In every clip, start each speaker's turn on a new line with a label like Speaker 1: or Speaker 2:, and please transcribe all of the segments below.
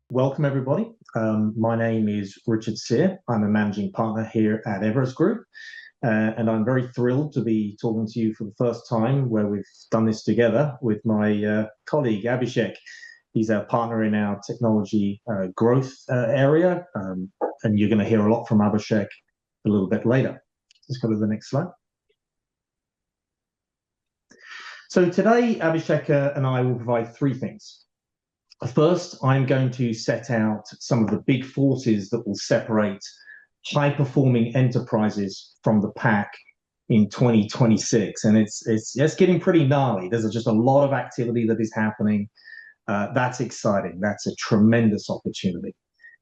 Speaker 1: Welcome, everybody. My name is Richard Sear. I'm a managing partner here at Everest Group, and I'm very thrilled to be talking to you for the first time where we've done this together with my colleague, Abhishek. He's our partner in our technology growth area, and you're going to hear a lot from Abhishek a little bit later. Let's go to the next slide. So today, Abhishek and I will provide three things. First, I'm going to set out some of the big forces that will separate high-performing enterprises from the pack in 2026. And it's getting pretty gnarly. There's just a lot of activity that is happening. That's exciting. That's a tremendous opportunity.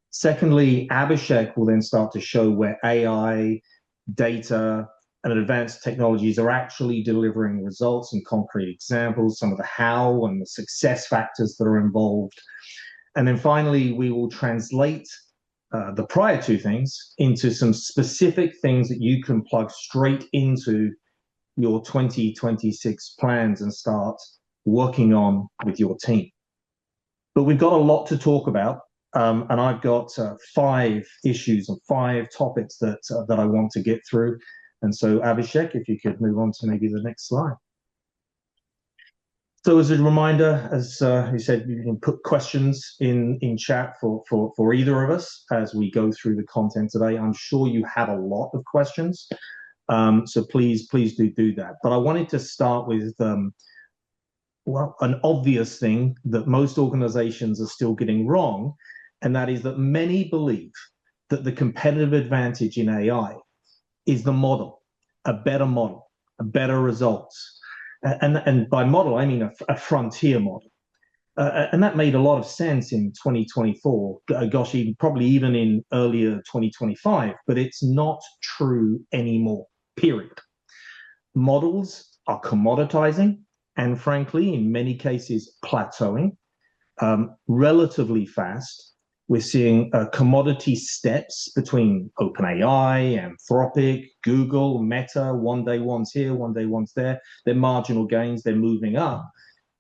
Speaker 1: Secondly, Abhishek will then start to show where AI, data, and advanced technologies are actually delivering results and concrete examples, some of the how and the success factors that are involved. And then finally, we will translate the prior two things into some specific things that you can plug straight into your 2026 plans and start working on with your team. But we've got a lot to talk about, and I've got 5 issues and 5 topics that I want to get through. And so, Abhishek, if you could move on to maybe the next slide. So as a reminder, as you said, you can put questions in chat for either of us as we go through the content today. I'm sure you have a lot of questions, so please do that. But I wanted to start with, well, an obvious thing that most organizations are still getting wrong, and that is that many believe that the competitive advantage in AI is the model, a better results. And by model, I mean a frontier model. And that made a lot of sense in 2024, gosh, probably even in earlier 2025, but it's not true anymore, period. Models are commoditizing and frankly, in many cases, plateauing relatively fast. We're seeing commodity steps between OpenAI, Anthropic, Google, Meta. One day one's here, one day one's there. They're marginal gains, they're moving up.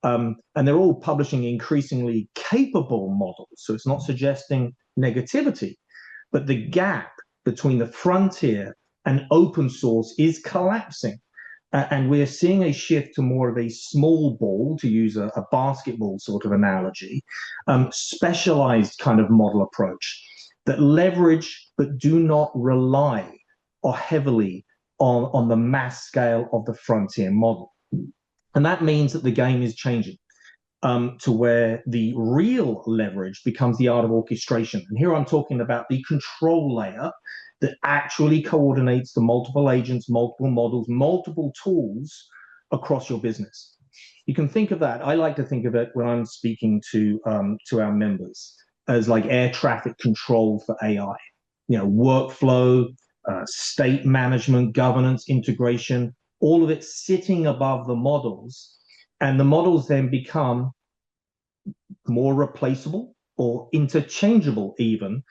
Speaker 1: And they're all publishing increasingly capable models. So it's not suggesting negativity, but the gap between the frontier and open source is collapsing. And we're seeing a shift to more of a small ball, to use a basketball sort of analogy, specialized kind of model approach that leverage but do not rely or heavily on the mass scale of the frontier model. And that means that the game is changing to where the real leverage becomes the art of orchestration. And here I'm talking about the control layer that actually coordinates the multiple agents, multiple models, multiple tools across your business. You can think of that. I like to think of it when I'm speaking to our members as like air traffic control for AI. You know, workflow, state management, governance, integration, all of it sitting above the models. And the models then become more replaceable or interchangeable even,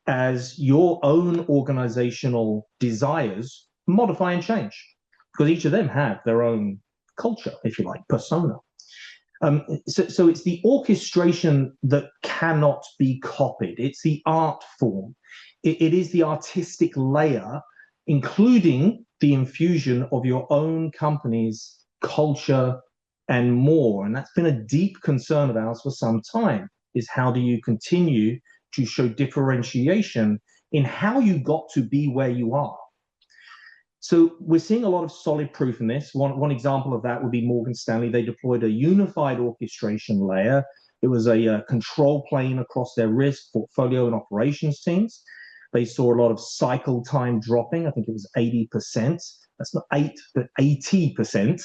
Speaker 1: as your own organizational desires modify and change, because each of them have their own culture, if you like, persona. So it's the orchestration that cannot be copied. It's the art form. It is the artistic layer, including the infusion of your own company's culture and more. And that's been a deep concern of ours for some time, is how do you continue to show differentiation in how you got to be where you are. So we're seeing a lot of solid proof in this. One example of that would be Morgan Stanley. They deployed a unified orchestration layer. It was a control plane across their risk, portfolio, and operations teams. They saw a lot of cycle time dropping. I think it was 80%. That's not 8, but 80%.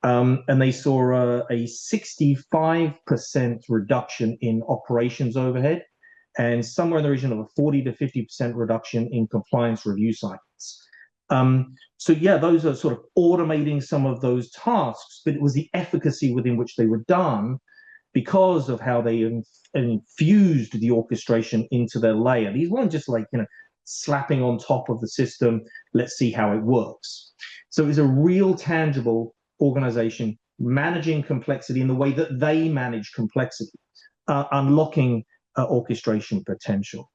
Speaker 1: And they saw a 65% reduction in operations overhead, and somewhere in the region of a 40 to 50% reduction in compliance review cycles. So yeah, those are sort of automating some of those tasks, but it was the efficacy within which they were done because of how they infused the orchestration into their layer. These weren't just like, slapping on top of the system, let's see how it works. So it's a real tangible organization managing complexity in the way that they manage complexity, unlocking orchestration potential.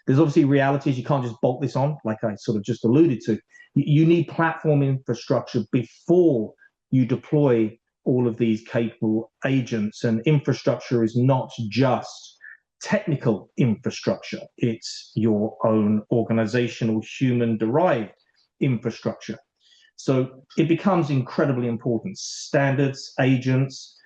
Speaker 1: There's obviously realities. You can't just bolt this on, like I sort of just alluded to. You need platform infrastructure before you deploy all of these capable agents, and infrastructure is not just technical infrastructure. It's your own organizational, human-derived infrastructure. So it becomes incredibly important. Standards, agents,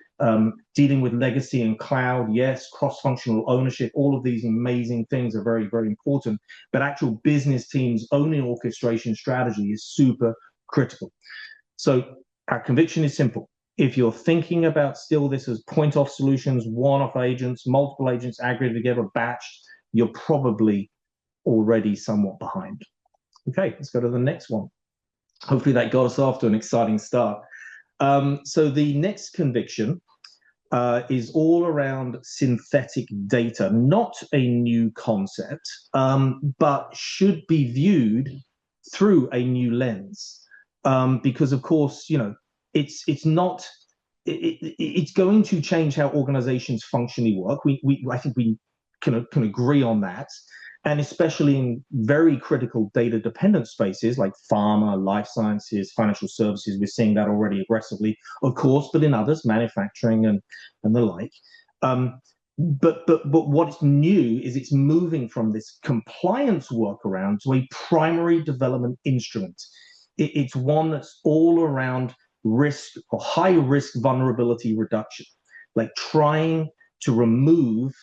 Speaker 1: dealing with legacy and cloud, yes, cross-functional ownership, all of these amazing things are very, very important. But actual business teams owning orchestration strategy is super critical. So our conviction is simple. If you're thinking about still this as point-off solutions, one-off agents, multiple agents aggregated together, batched, you're probably already somewhat behind. Okay, let's go to the next one. Hopefully that got us off to an exciting start. So the next conviction is all around synthetic data, not a new concept, but should be viewed through a new lens. Because of course, you know, it's going to change how organizations functionally work. I think we can agree on that. And especially in very critical data dependent spaces like pharma, life sciences, financial services, we're seeing that already aggressively, of course, but in others, manufacturing and the like. But what's new is it's moving from this compliance workaround to a primary development instrument. It's one that's all around risk or high risk vulnerability reduction, like trying to remove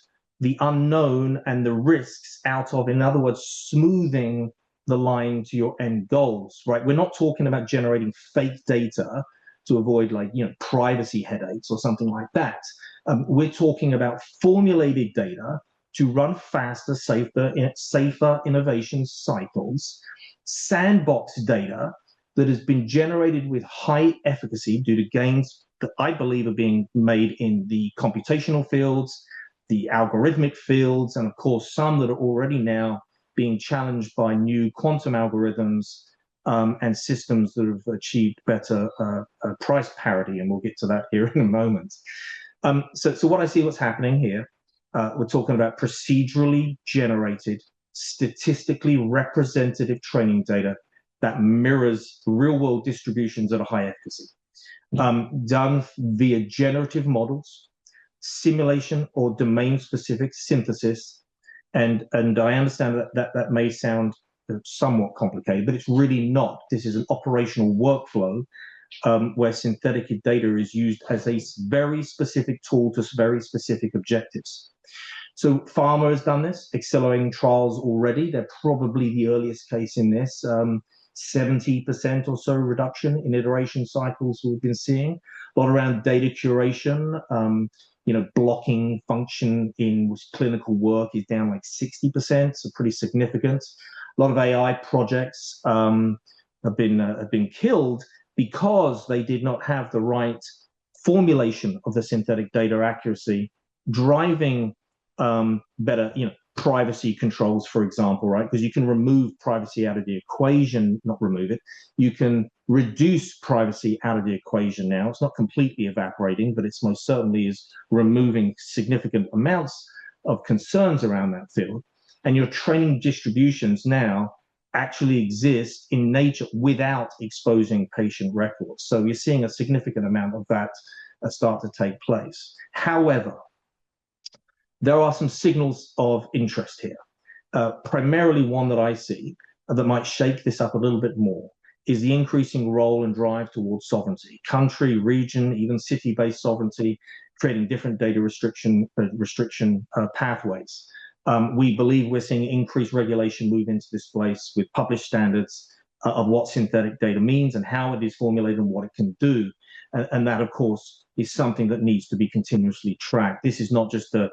Speaker 1: the unknown and the risks out of, in other words, smoothing the line to your end goals, right? We're not talking about generating fake data to avoid, like, you know, privacy headaches or something like that. We're talking about formulated data to run faster, safer innovation cycles, sandbox data that has been generated with high efficacy due to gains that I believe are being made in the computational fields, the algorithmic fields, and of course some that are already now being challenged by new quantum algorithms and systems that have achieved better price parity, and we'll get to that here in a moment. So what I see what's happening here, we're talking about procedurally generated, statistically representative training data that mirrors real-world distributions at a high efficacy, done via generative models, simulation or domain-specific synthesis, and I understand that may sound somewhat complicated, but it's really not. This is an operational workflow where synthetic data is used as a very specific tool to very specific objectives. So pharma has done this, accelerating trials already. They're probably the earliest case in this. 70% or so reduction in iteration cycles we've been seeing. A lot around data curation. You know, blocking function in clinical work is down like 60%, so pretty significant. A lot of AI projects have been killed because they did not have the right formulation of the synthetic data accuracy, driving better, you know, privacy controls, for example, right? Because you can remove privacy out of the equation, not remove it. You can reduce privacy out of the equation now. It's not completely evaporating, but it's most certainly is removing significant amounts of concerns around that field. And your training distributions now actually exist in nature without exposing patient records. So you're seeing a significant amount of that start to take place. However, there are some signals of interest here. Primarily one that I see that might shake this up a little bit more is the increasing role and drive towards sovereignty, country, region, even city-based sovereignty, creating different data restriction pathways. We believe we're seeing increased regulation move into this place with published standards of what synthetic data means and how it is formulated and what it can do. And that, of course, is something that needs to be continuously tracked. This is not just a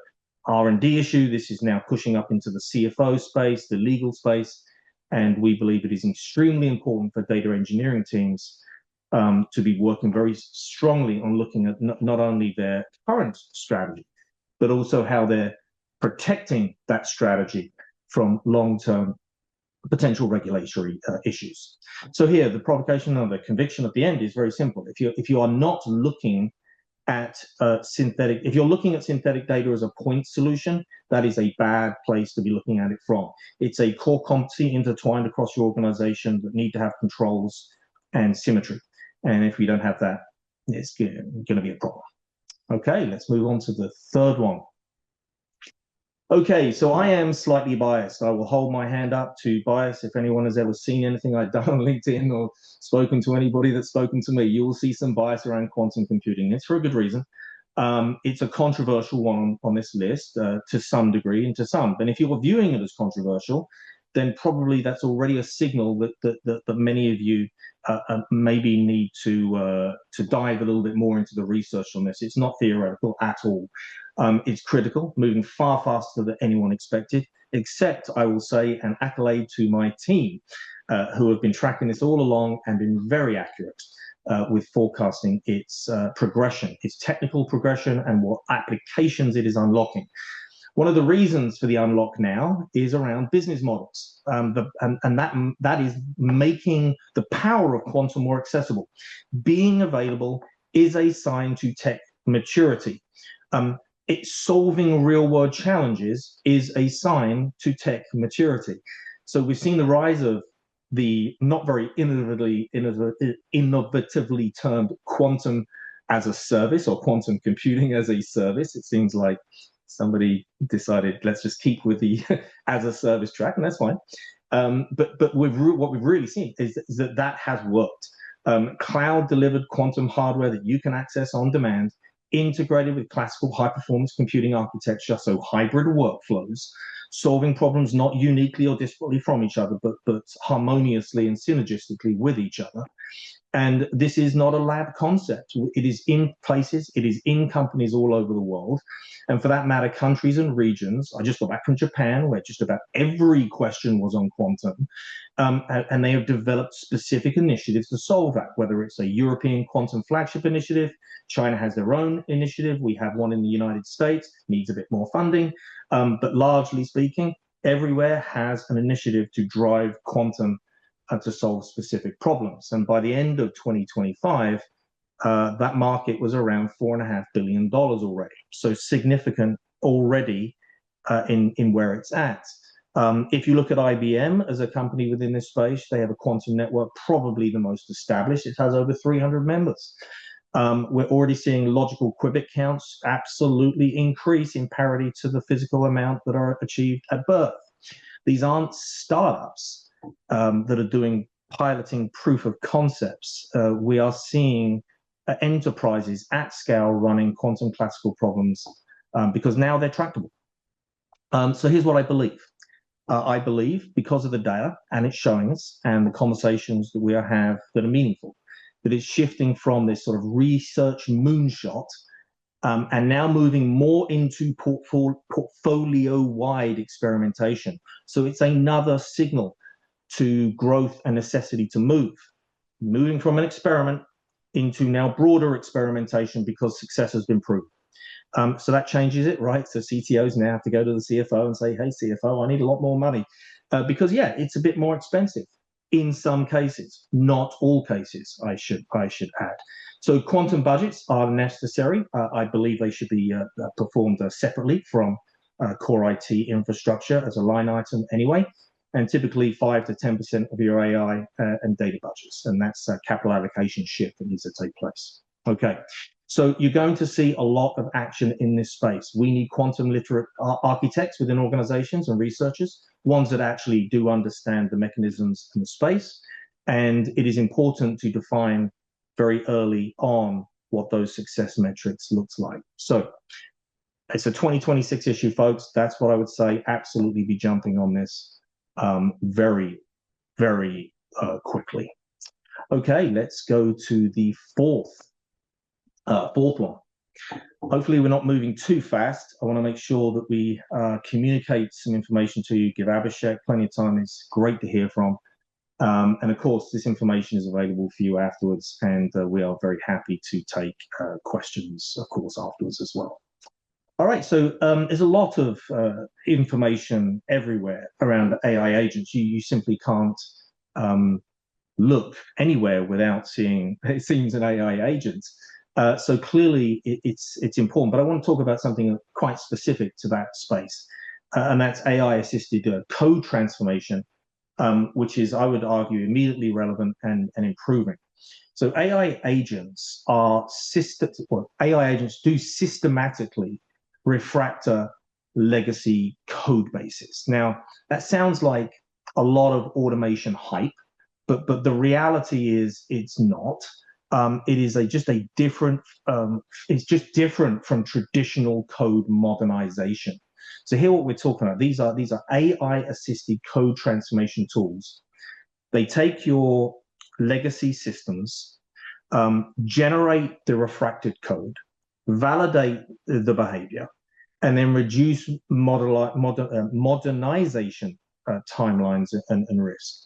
Speaker 1: R&D issue. This is now pushing up into the CFO space, the legal space, and we believe it is extremely important for data engineering teams to be working very strongly on looking at not only their current strategy, but also how they're protecting that strategy from long-term potential regulatory issues. So here, the provocation or the conviction at the end is very simple. If you are not looking at synthetic, if you're looking at synthetic data as a point solution, that is a bad place to be looking at it from. It's a core competency intertwined across your organization that need to have controls and symmetry. And if we don't have that, it's going to be a problem. Okay, let's move on to the third one. Okay, so I am slightly biased. I will hold my hand up to bias. If anyone has ever seen anything I've done on LinkedIn or spoken to anybody that's spoken to me, you will see some bias around quantum computing. It's for a good reason. It's a controversial one on this list to some degree and to some. And if you're viewing it as controversial, then probably that's already a signal that many of you maybe need to dive a little bit more into the research on this. It's not theoretical at all. It's critical, moving far faster than anyone expected, except I will say an accolade to my team who have been tracking this all along and been very accurate with forecasting its progression, its technical progression, and what applications it is unlocking. One of the reasons for the unlock now is around business models, and that is making the power of quantum more accessible. Being available is a sign to tech maturity. It's solving real-world challenges is a sign to tech maturity. So we've seen the rise of the not very innovatively termed quantum as a service or quantum computing as a service. It seems like somebody decided, let's just keep with the as a service track, and that's fine. But what we've really seen is that has worked. Cloud delivered quantum hardware that you can access on demand, integrated with classical high-performance computing architecture, so hybrid workflows, solving problems not uniquely or disparately from each other, but harmoniously and synergistically with each other. And this is not a lab concept. It is in places, it is in companies all over the world. And for that matter, countries and regions. I just got back from Japan, where just about every question was on quantum. And they have developed specific initiatives to solve that, whether it's a European quantum flagship initiative. China has their own initiative. We have one in the United States, needs a bit more funding. But largely speaking, everywhere has an initiative to drive quantum to solve specific problems. And by the end of 2025, that market was around $4.5 billion already. So significant already in where it's at. If you look at IBM as a company within this space, they have a quantum network, probably the most established. It has over 300 members. We're already seeing logical qubit counts absolutely increase in parity to the physical amount that are achieved at birth. These aren't startups that are doing piloting proof of concepts. We are seeing enterprises at scale running quantum classical problems because now they're tractable. So here's what I believe. I believe, because of the data and it's showing us and the conversations that we have that are meaningful, that it's shifting from this sort of research moonshot and now moving more into portfolio-wide experimentation. So it's another signal to growth and necessity to move, moving from an experiment into now broader experimentation because success has been proven. So that changes it, right? So CTOs now have to go to the CFO and say, hey, CFO, I need a lot more money. Because, yeah, it's a bit more expensive in some cases, not all cases, I should add. So quantum budgets are necessary. I believe they should be performed separately from core IT infrastructure as a line item anyway. And typically 5 to 10% of your AI and data budgets. And that's a capital allocation shift that needs to take place. Okay, so you're going to see a lot of action in this space. We need quantum literate architects within organizations and researchers, ones that actually do understand the mechanisms in the space. And it is important to define very early on what those success metrics looks like. So it's a 2026 issue, folks. That's what I would say. Absolutely be jumping on this very, very quickly. Okay, let's go to the fourth one. Hopefully we're not moving too fast. I want to make sure that we communicate some information to you, give Abhishek plenty of time. It's great to hear from. And of course, this information is available for you afterwards, and we are very happy to take questions, of course, afterwards as well. All right, so there's a lot of information everywhere around AI agents. You simply can't um, look anywhere without seeing, it seems, an AI agent. So clearly it's important, but I want to talk about something quite specific to that space, and that's AI-assisted code transformation, which is, I would argue, immediately relevant and improving. So AI agents AI agents do systematically refactor legacy code bases. Now, that sounds like a lot of automation hype, but the reality is it's not. It is just a different. It's just different from traditional code modernization. So here, what we're talking about, these are AI assisted code transformation tools. They take your legacy systems, generate the refactored code, validate the behavior, and then reduce modernization timelines and risk.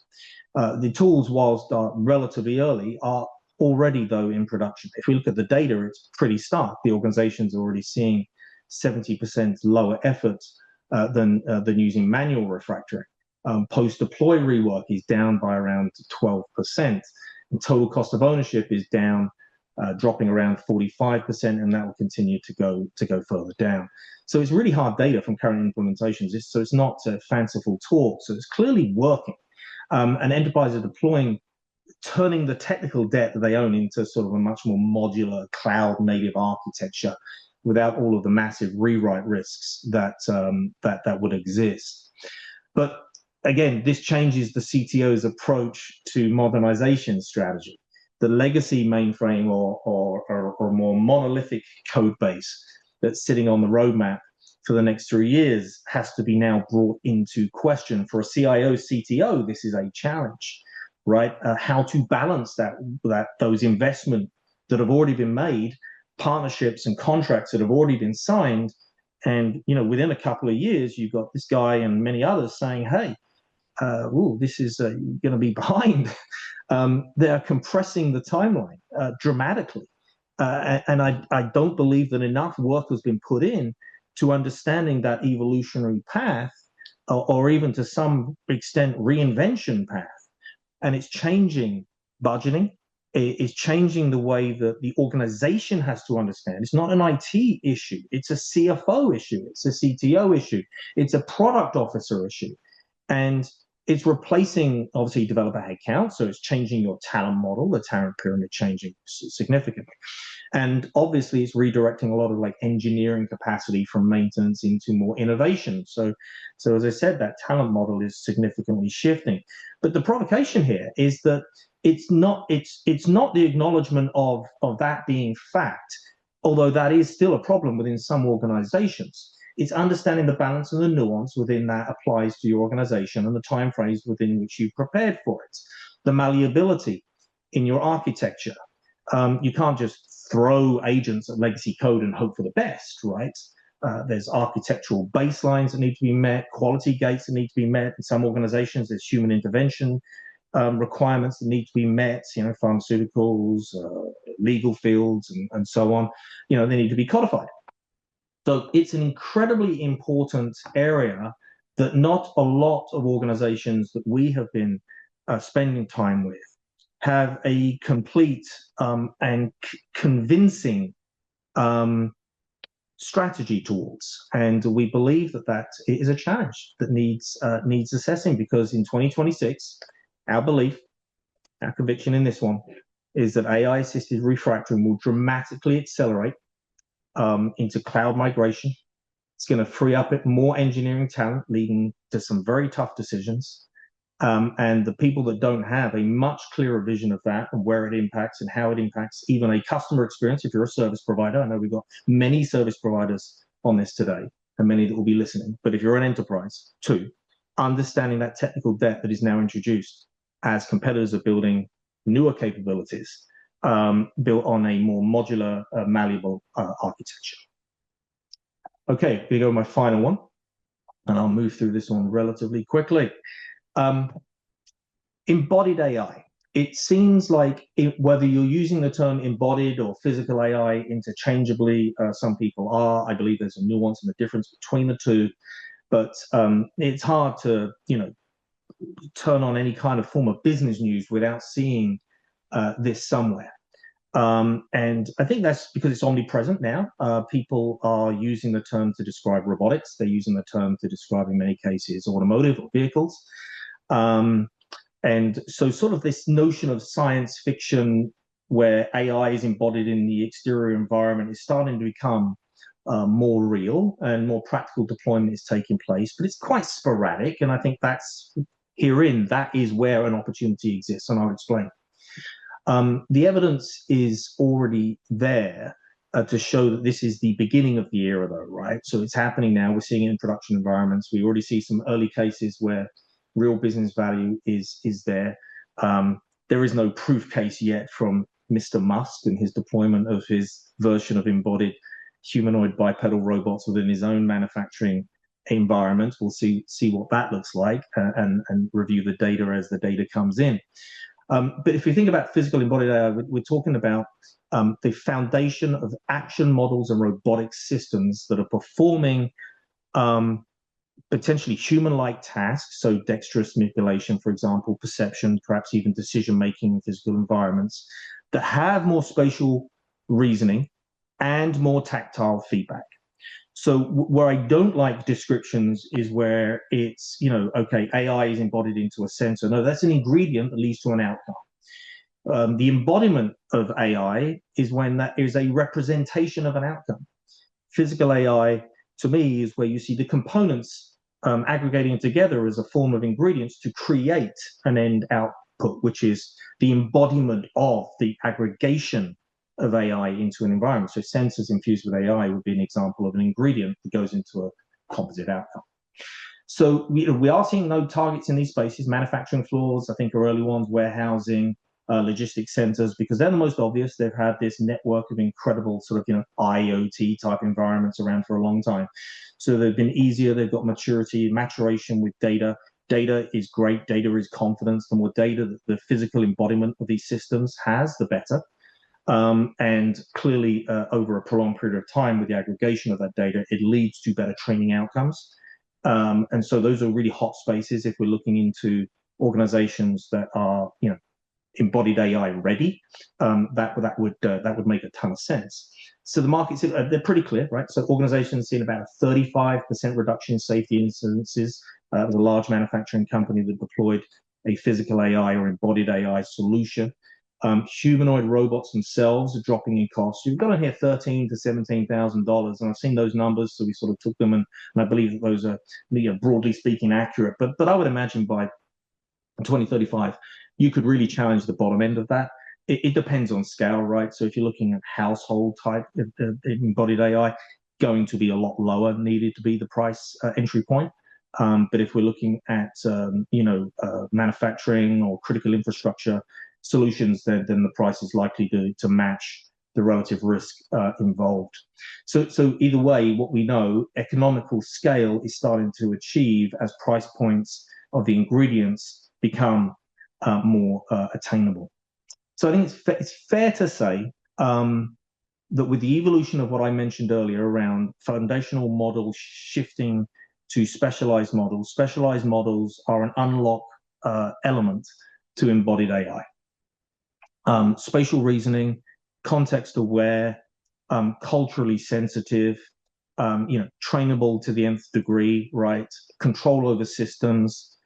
Speaker 1: The tools, whilst relatively early, are already, though, in production. If we look at the data, it's pretty stark. The organizations are already seeing 70% lower effort than using manual refactoring. Post-deploy rework is down by around 12%. And total cost of ownership is down, dropping around 45%, and that will continue to go further down. So it's really hard data from current implementations. So it's not fanciful talk. So it's clearly working. And enterprises are deploying, turning the technical debt that they own into sort of a much more modular cloud-native architecture without all of the massive rewrite risks that would exist. But again, this changes the CTO's approach to modernization strategy. The legacy mainframe or more monolithic code base that's sitting on the roadmap for the next 3 years has to be now brought into question. For a CIO, CTO, this is a challenge, right? How to balance those investments that have already been made, partnerships and contracts that have already been signed, and within a couple of years, you've got this guy and many others saying, "Hey, this is going to be behind." They're compressing the timeline dramatically, and I don't believe that enough work has been put in to understanding that evolutionary path, or even to some extent reinvention path. And it's changing budgeting. It's changing the way that the organization has to understand. It's not an IT issue. It's a CFO issue. It's a CTO issue. It's a product officer issue. And it's replacing, obviously, developer headcount. So it's changing your talent model, the talent pyramid changing significantly. And obviously, it's redirecting a lot of engineering capacity from maintenance into more innovation. So as I said, that talent model is significantly shifting. But the provocation here is that it's not the acknowledgement of that being fact, although that is still a problem within some organizations. It's understanding the balance and the nuance within that applies to your organization and the timeframes within which you've prepared for it. The malleability in your architecture. You can't just throw agents at legacy code and hope for the best, right? There's architectural baselines that need to be met, quality gates that need to be met. In some organizations, there's human intervention requirements that need to be met, pharmaceuticals, legal fields, and so on. They need to be codified. So it's an incredibly important area that not a lot of organizations that we have been spending time with have a complete and convincing strategy towards. And we believe that is a challenge that needs assessing, because in 2026, our belief, our conviction in this one, is that AI-assisted refactoring will dramatically accelerate into cloud migration. It's going to free up more engineering talent, leading to some very tough decisions. And the people that don't have a much clearer vision of that and where it impacts and how it impacts even a customer experience, if you're a service provider, I know we've got many service providers on this today and many that will be listening, but if you're an enterprise too, understanding that technical debt that is now introduced as competitors are building newer capabilities built on a more modular, malleable architecture. Okay, here we go with my final one, and I'll move through this one relatively quickly. Embodied AI. it seems like whether you're using the term embodied or physical AI interchangeably, some people are. I believe there's a nuance and a difference between the two, but it's hard to, turn on any kind of form of business news without seeing this somewhere. And I think that's because it's omnipresent now. People are using the term to describe robotics. They're using the term to describe, in many cases, automotive or vehicles. And so sort of this notion of science fiction where AI is embodied in the exterior environment is starting to become more real, and more practical deployment is taking place, but it's quite sporadic. And I think that is where an opportunity exists, and I'll explain. The evidence is already there to show that this is the beginning of the era, though, right? So it's happening now. We're seeing it in production environments. We already see some early cases where real business value is there. There is no proof case yet from Mr. Musk and his deployment of his version of embodied humanoid bipedal robots within his own manufacturing environment. We'll see what that looks like and review the data as the data comes in. But if we think about physical embodied AI, we're talking about the foundation of action models and robotic systems that are performing potentially human-like tasks, so dexterous manipulation, for example, perception, perhaps even decision-making in physical environments, that have more spatial reasoning and more tactile feedback. So where I don't like descriptions is where it's, okay, AI is embodied into a sensor. No, that's an ingredient that leads to an outcome. The embodiment of AI is when that is a representation of an outcome. Physical AI, to me, is where you see the components aggregating together as a form of ingredients to create an end output, which is the embodiment of the aggregation of AI into an environment. So sensors infused with AI would be an example of an ingredient that goes into a composite outcome. So we are seeing node targets in these spaces. Manufacturing floors, I think, are early ones, warehousing, logistics centers, because they're the most obvious. They've had this network of incredible sort of, IoT type environments around for a long time. So they've been easier. They've got maturation with data. Data is great. Data is confidence. The more data that the physical embodiment of these systems has, the better. And clearly, over a prolonged period of time with the aggregation of that data, it leads to better training outcomes. And so those are really hot spaces if we're looking into organizations that are, embodied AI ready. That would make a ton of sense. So the markets, they're pretty clear, right? So organizations seeing about a 35% reduction in safety incidences. It was a large manufacturing company that deployed a physical AI or embodied AI solution. Humanoid robots themselves are dropping in cost. You've got on here $13,000 to $17,000, and I've seen those numbers, so we sort of took them, and I believe that those are, broadly speaking, accurate. But I would imagine by 2035, you could really challenge the bottom end of that. It depends on scale, right? So if you're looking at household type embodied AI, going to be a lot lower needed to be the price entry point. But if we're looking at manufacturing or critical infrastructure solutions, then the price is likely to match the relative risk involved. So either way, what we know, economical scale is starting to achieve as price points of the ingredients become more attainable. So I think it's fair to say that with the evolution of what I mentioned earlier around foundational models shifting to specialized models are an unlock element to embodied AI. Spatial reasoning, context aware, culturally sensitive, trainable to the nth degree, right? Control over systems.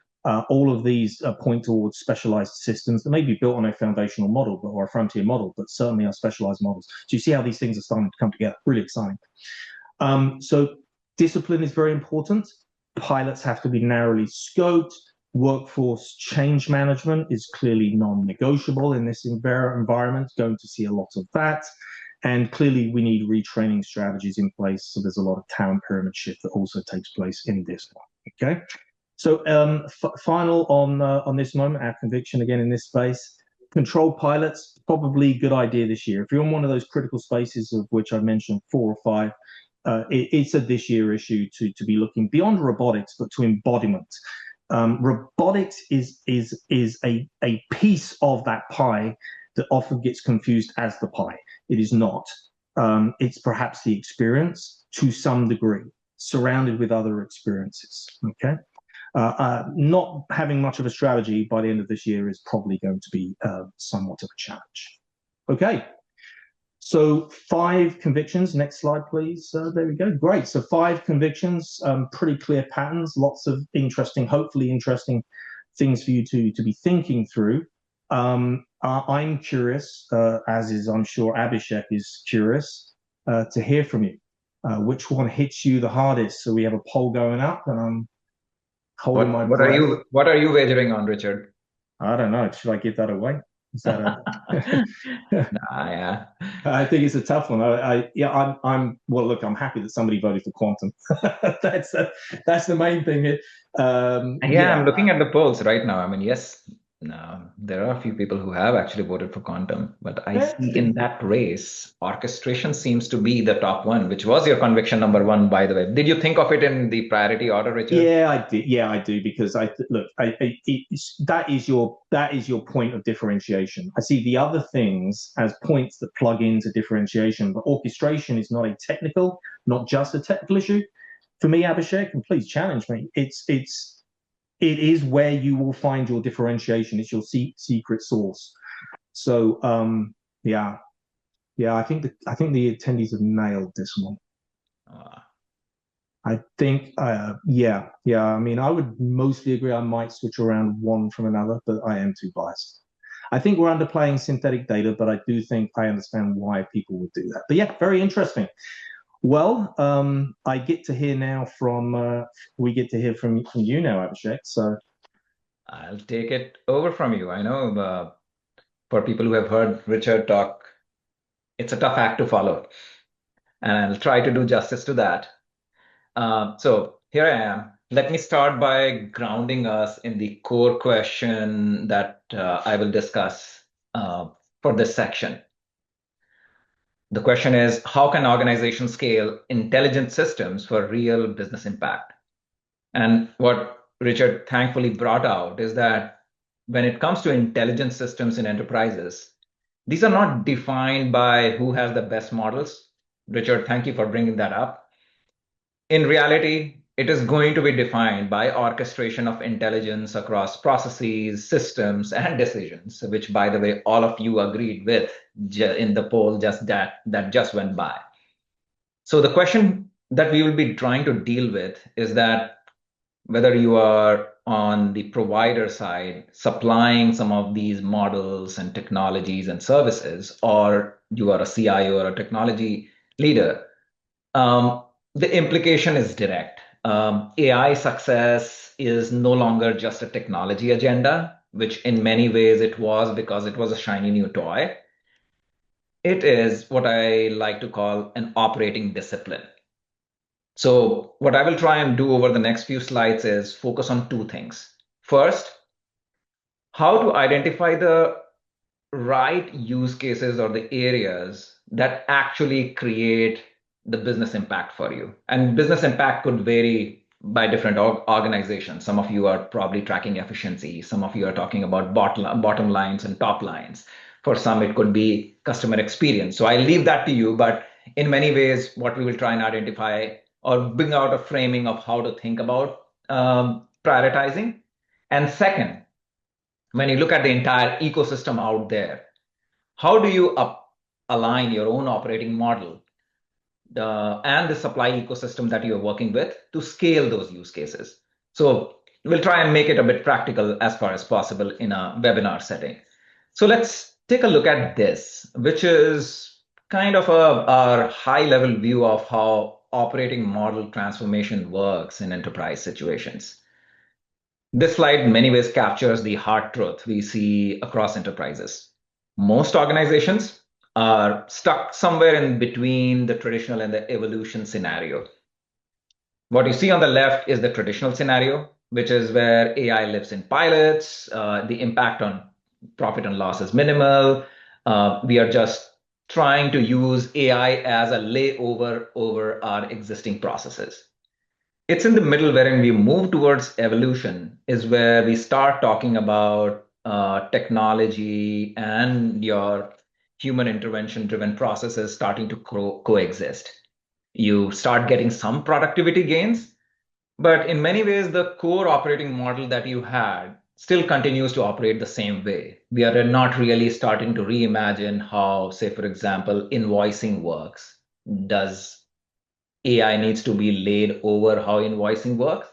Speaker 1: All of these point towards specialized systems that may be built on a foundational model or a frontier model, but certainly are specialized models. So you see how these things are starting to come together. Really exciting. So discipline is very important. Pilots have to be narrowly scoped. Workforce change management is clearly non-negotiable in this environment. Going to see a lot of that. And clearly we need retraining strategies in place. So there's a lot of talent pyramid shift that also takes place in this one. Okay. So final on this moment, our conviction again in this space, controlled pilots, probably a good idea this year. If you're in one of those critical spaces of which I mentioned 4 or 5, it's a this year issue to be looking beyond robotics, but to embodiment. Robotics is a piece of that pie that often gets confused as the pie. It is not. It's perhaps the experience to some degree, surrounded with other experiences. Okay. Not having much of a strategy by the end of this year is probably going to be somewhat of a challenge. Okay. So 5 convictions. Next slide, please. There we go. Great. So 5 convictions, pretty clear patterns, lots of interesting, hopefully interesting things for you to be thinking through. I'm curious, as is I'm sure Abhishek is curious, to hear from you. Which one hits you the hardest? So we have a poll going up, and I'm holding my breath.
Speaker 2: What are you wagering on, Richard?
Speaker 1: I don't know. Should I give that away? Is that a
Speaker 2: Nah, yeah.
Speaker 1: I think it's a tough one. I'm well. Look, I'm happy that somebody voted for quantum. that's that's the main thing.
Speaker 2: Yeah, I'm looking at the polls right now. I mean, yes, no, there are a few people who have actually voted for quantum, but I see in that race, orchestration seems to be the top one, which was your conviction number one, by the way. Did you think of it in the priority order, Richard?
Speaker 1: Yeah, I did. Yeah, I do because look. That is your point of differentiation. I see the other things as points that plug into differentiation, but orchestration is not a technical, not just a technical issue. For me, Abhishek, and please challenge me. It is where you will find your differentiation. It's your secret sauce. So yeah, I think the attendees have nailed this one.
Speaker 2: Uh,
Speaker 1: I think yeah. I mean, I would mostly agree. I might switch around one from another, but I am too biased. I think we're underplaying synthetic data, but I do think I understand why people would do that. But yeah, very interesting. Well, I get to hear now from we get to hear from you now, Abhishek. So
Speaker 2: I'll take it over from you. I know for people who have heard Richard talk, it's a tough act to follow, and I'll try to do justice to that. So here I am. Let me start by grounding us in the core question that I will discuss for this section. The question is, how can organizations scale intelligent systems for real business impact? And what Richard thankfully brought out is that when it comes to intelligent systems in enterprises, these are not defined by who has the best models. Richard, thank you for bringing that up. In reality, it is going to be defined by orchestration of intelligence across processes, systems, and decisions, which, by the way, all of you agreed with in the poll just that just went by. So the question that we will be trying to deal with is that whether you are on the provider side, supplying some of these models and technologies and services, or you are a CIO or a technology leader, the implication is direct. AI success is no longer just a technology agenda, which in many ways it was because it was a shiny new toy. It is what I like to call an operating discipline. So, what I will try and do over the next few slides is focus on 2 things. First, how to identify the right use cases or the areas that actually create the business impact for you. And business impact could vary by different organizations. Some of you are probably tracking efficiency. Some of you are talking about bottom lines and top lines. For some, it could be customer experience. So I leave that to you. But in many ways, what we will try and identify or bring out a framing of how to think about prioritizing. And second, when you look at the entire ecosystem out there, how do you align your own operating model and the supply ecosystem that you're working with to scale those use cases? So we'll try and make it a bit practical as far as possible in a webinar setting. So let's take a look at this, which is kind of our high level view of how operating model transformation works in enterprise situations. This slide, in many ways, captures the hard truth we see across enterprises. Most organizations are stuck somewhere in between the traditional and the evolution scenario. What you see on the left is the traditional scenario, which is where AI lives in pilots. The impact on profit and loss is minimal. We are just trying to use AI as a layover over our existing processes. It's in the middle wherein we move towards evolution, is where we start talking about technology and your human intervention driven processes starting to coexist. You start getting some productivity gains, but in many ways, the core operating model that you had still continues to operate the same way. We are not really starting to reimagine how, say, for example, invoicing works. Does AI needs to be laid over how invoicing works?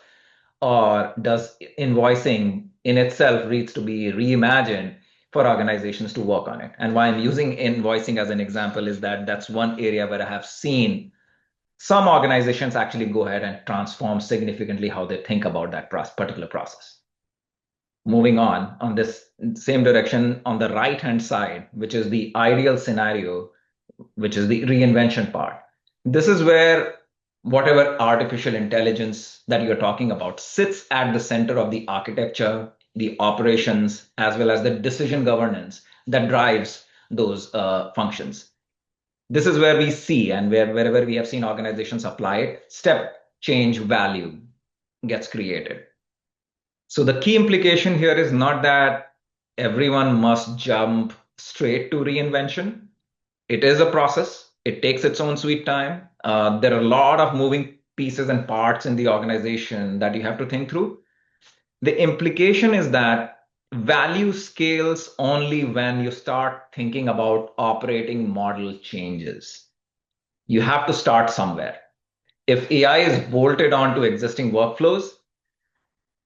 Speaker 2: Or does invoicing in itself needs to be reimagined for organizations to work on it? And why I'm using invoicing as an example is that that's one area where I have seen some organizations actually go ahead and transform significantly how they think about that particular process. Moving on this same direction, on the right hand side, which is the ideal scenario, which is the reinvention part. This is where whatever artificial intelligence that you're talking about sits at the center of the architecture, the operations, as well as the decision governance that drives those functions. This is where we see, and wherever we have seen organizations apply it, step change value gets created. So the key implication here is not that everyone must jump straight to reinvention. It is a process. It takes its own sweet time. There are a lot of moving pieces and parts in the organization that you have to think through. The implication is that value scales only when you start thinking about operating model changes. You have to start somewhere. If AI is bolted onto existing workflows,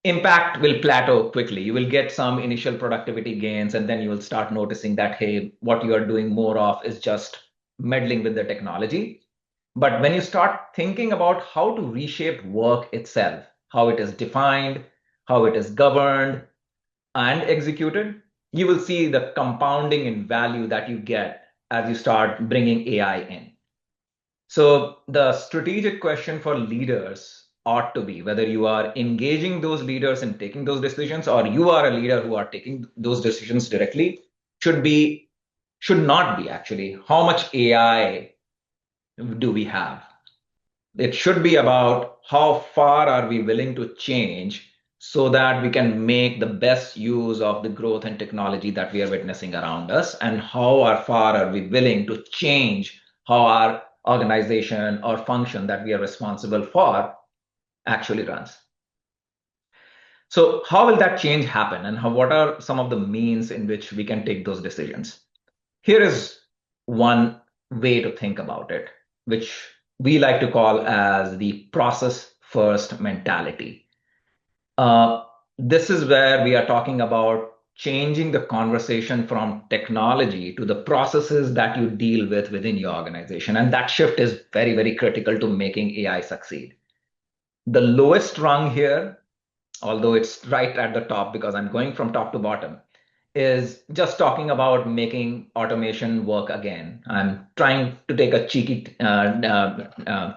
Speaker 2: impact will plateau quickly. You will get some initial productivity gains, and then you will start noticing that, hey, what you are doing more of is just meddling with the technology. But when you start thinking about how to reshape work itself, how it is defined, how it is governed and executed, you will see the compounding in value that you get as you start bringing AI in. So the strategic question for leaders ought to be whether you are engaging those leaders in taking those decisions or you are a leader who are taking those decisions directly should not be actually how much AI do we have. It should be about how far are we willing to change so that we can make the best use of the growth and technology that we are witnessing around us, and how far are we willing to change how our organization or function that we are responsible for actually runs. So how will that change happen, and what are some of the means in which we can take those decisions? Here is one way to think about it, which we like to call as the process first mentality. This is where we are talking about changing the conversation from technology to the processes that you deal with within your organization. And that shift is very, very critical to making AI succeed. The lowest rung here, although it's right at the top because I'm going from top to bottom, is just talking about making automation work again. I'm trying to take a cheeky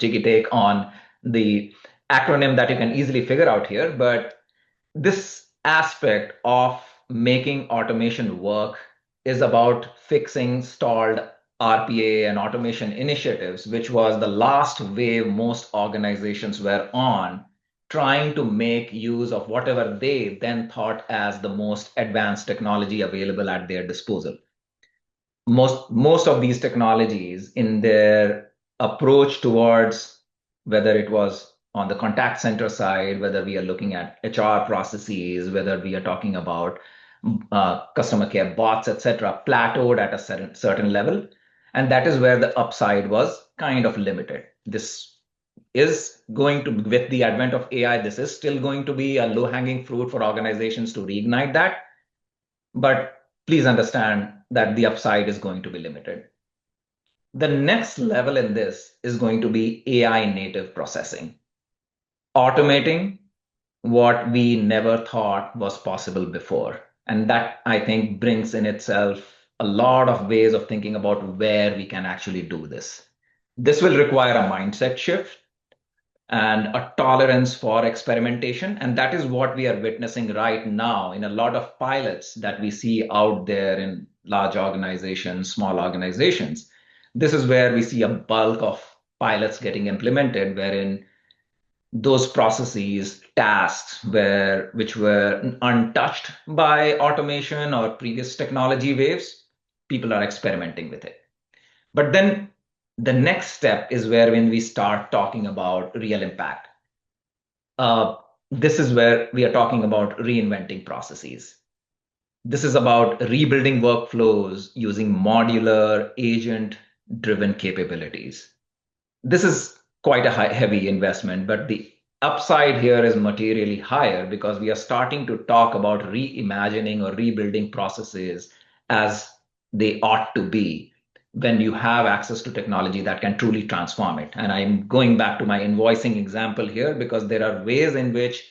Speaker 2: take on the acronym that you can easily figure out here, but this aspect of making automation work is about fixing stalled RPA and automation initiatives, which was the last wave most organizations were on, trying to make use of whatever they then thought as the most advanced technology available at their disposal. Most of these technologies in their approach towards, whether it was on the contact center side, whether we are looking at HR processes, whether we are talking about customer care bots, etc., plateaued at a certain level. And that is where the upside was kind of limited. This is going to, with the advent of AI, this is still going to be a low-hanging fruit for organizations to reignite that. But please understand that the upside is going to be limited. The next level in this is going to be AI native processing, automating what we never thought was possible before. And that, I think, brings in itself a lot of ways of thinking about where we can actually do this. This will require a mindset shift and a tolerance for experimentation. And that is what we are witnessing right now in a lot of pilots that we see out there in large organizations, small organizations. This is where we see a bulk of pilots getting implemented, wherein those processes, tasks which were untouched by automation or previous technology waves, people are experimenting with it. But then the next step is where when we start talking about real impact. Uh, this is where we are talking about reinventing processes. This is about rebuilding workflows using modular agent driven capabilities. This is quite a heavy investment, but the upside here is materially higher because we are starting to talk about reimagining or rebuilding processes as they ought to be when you have access to technology that can truly transform it. And I'm going back to my invoicing example here because there are ways in which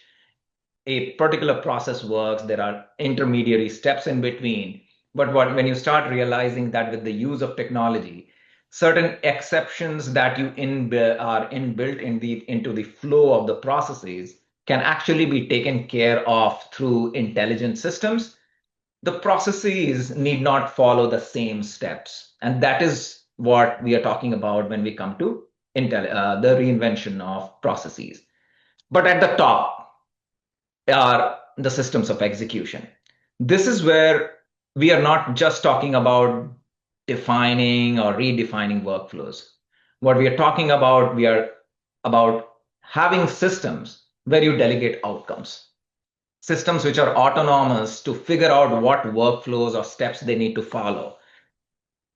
Speaker 2: a particular process works, there are intermediary steps in between. But when you start realizing that with the use of technology, certain exceptions that you are inbuilt into the flow of the processes can actually be taken care of through intelligent systems. The processes need not follow the same steps. And that is what we are talking about when we come to the reinvention of processes. But at the top, are the systems of execution. This is where we are not just talking about defining or redefining workflows. What we are talking about, we are about having systems where you delegate outcomes, systems which are autonomous to figure out what workflows or steps they need to follow.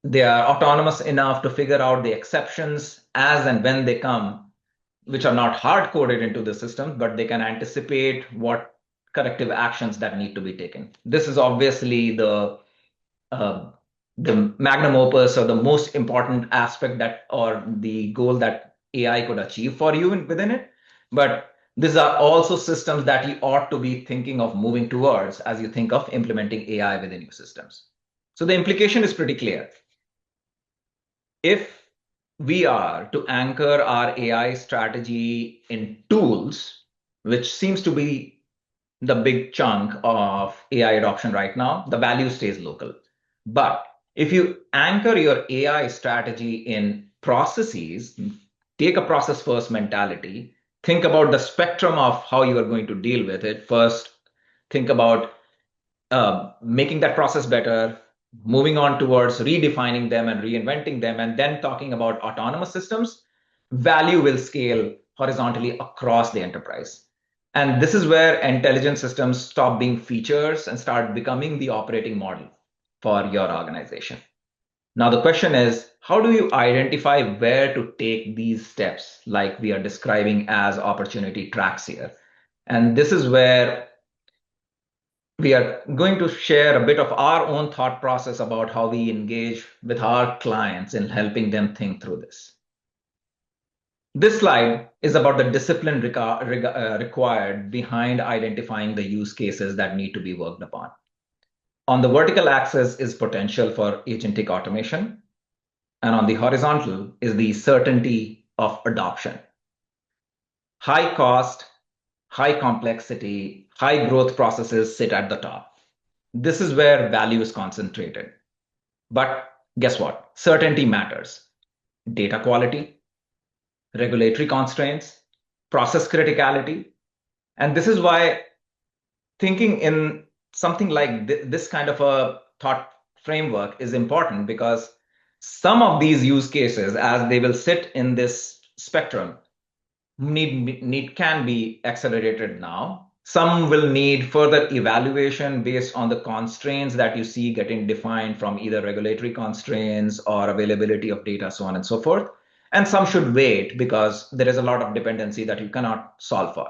Speaker 2: They are autonomous enough to figure out the exceptions as and when they come, which are not hard coded into the system, but they can anticipate what corrective actions that need to be taken. This is obviously uh, the magnum opus or the most important aspect that or the goal that AI could achieve for you within it. But these are also systems that you ought to be thinking of moving towards as you think of implementing AI within your systems. So the implication is pretty clear. If we are to anchor our AI strategy in tools, which seems to be the big chunk of AI adoption right now, the value stays local. But if you anchor your AI strategy in processes, take a process first mentality, think about the spectrum of how you are going to deal with it. First, think about making that process better, moving on towards redefining them and reinventing them, and then talking about autonomous systems, value will scale horizontally across the enterprise. And this is where intelligent systems stop being features and start becoming the operating model for your organization. Now, the question is, how do you identify where to take these steps, like we are describing as opportunity tracks here? And this is where we are going to share a bit of our own thought process about how we engage with our clients in helping them think through this. This slide is about the discipline required behind identifying the use cases that need to be worked upon. On the vertical axis is potential for agentic automation, and on the horizontal is the certainty of adoption. High cost, high complexity, high growth processes sit at the top. This is where value is concentrated. But guess what? Certainty matters. Data quality, regulatory constraints, process criticality. And this is why thinking in something like this kind of a thought framework is important, because some of these use cases, as they will sit in this spectrum, can be accelerated now. Some will need further evaluation based on the constraints that you see getting defined from either regulatory constraints or availability of data, so on and so forth. And some should wait because there is a lot of dependency that you cannot solve for.